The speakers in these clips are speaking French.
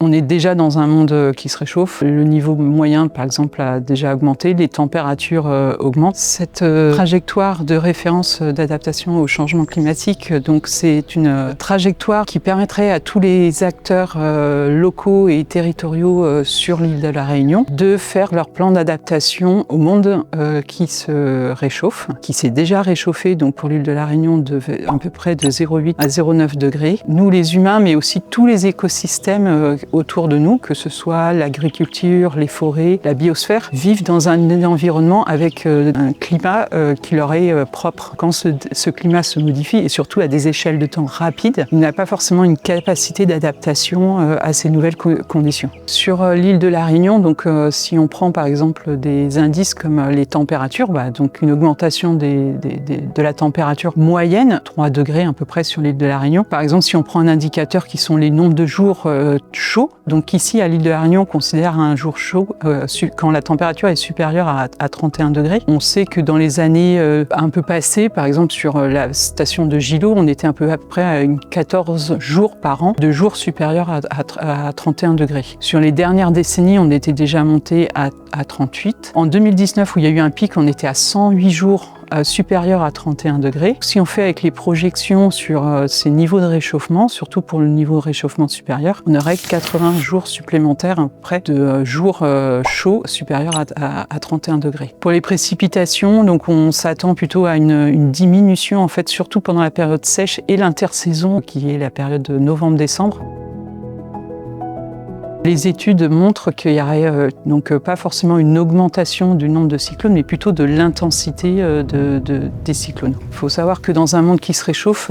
on est déjà dans un monde qui se réchauffe. Le niveau moyen, par exemple, a déjà augmenté. Les températures augmentent. Cette trajectoire de référence d'adaptation au changement climatique, donc c'est une trajectoire qui permettrait à tous les acteurs locaux et territoriaux sur l'île de la Réunion de faire leur plan d'adaptation au monde qui se réchauffe, qui s'est déjà réchauffé, donc pour l'île de la Réunion de à peu près de 0,8 à 0,9 degrés. Nous les humains, mais aussi tous les écosystèmes autour de nous, que ce soit l'agriculture, les forêts, la biosphère, vivent dans un environnement avec un climat qui leur est propre. Quand ce climat se modifie, et surtout à des échelles de temps rapides, il n'a pas forcément une capacité d'adaptation à ces nouvelles conditions. Sur l'île de la Réunion, donc, si on prend par exemple des indices comme les températures, donc une augmentation de la température moyenne, 3 degrés à peu près sur l'île de la Réunion. Par exemple, si on prend un indicateur qui sont les nombres de jours chauds, donc ici à l'île de la Réunion, on considère un jour chaud quand la température est supérieure à 31 degrés. On sait que dans les années un peu passées, par exemple sur la station de Gilo, on était à peu près à 14 jours par an de jours supérieurs à 31 degrés. Sur les dernières décennies, on était déjà monté à 38. En 2019, où il y a eu un pic, on était à 108 jours supérieur à 31 degrés. Si on fait avec les projections sur ces niveaux de réchauffement, surtout pour le niveau de réchauffement supérieur, on aurait 80 jours supplémentaires près de jours chauds supérieurs à 31 degrés. Pour les précipitations, donc on s'attend plutôt à une diminution en fait, surtout pendant la période sèche et l'intersaison qui est la période de novembre-décembre. Les études montrent qu'il y aurait donc pas forcément une augmentation du nombre de cyclones, mais plutôt de l'intensité des cyclones. Il faut savoir que dans un monde qui se réchauffe,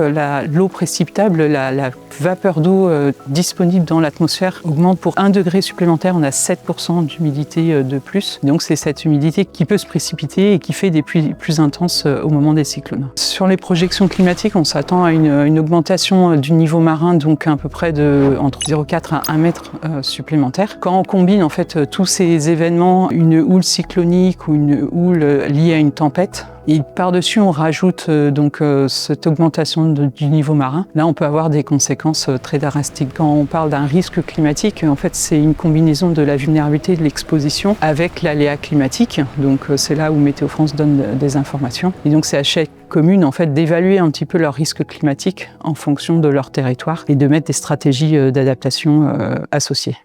l'eau précipitable, la vapeur d'eau disponible dans l'atmosphère augmente pour 1 degré supplémentaire. On a 7% d'humidité de plus. Donc c'est cette humidité qui peut se précipiter et qui fait des pluies plus intenses au moment des cyclones. Sur les projections climatiques, on s'attend à une augmentation du niveau marin, donc à peu près entre 0,4 à 1 mètre supplémentaire. Quand on combine en fait tous ces événements, une houle cyclonique ou une houle liée à une tempête, et par-dessus, on rajoute donc cette augmentation du niveau marin. Là, on peut avoir des conséquences très drastiques. Quand on parle d'un risque climatique, en fait, c'est une combinaison de la vulnérabilité et de l'exposition avec l'aléa climatique. Donc, c'est là où Météo France donne des informations. Et donc, c'est à chaque commune, en fait, d'évaluer un petit peu leur risque climatique en fonction de leur territoire et de mettre des stratégies d'adaptation associées.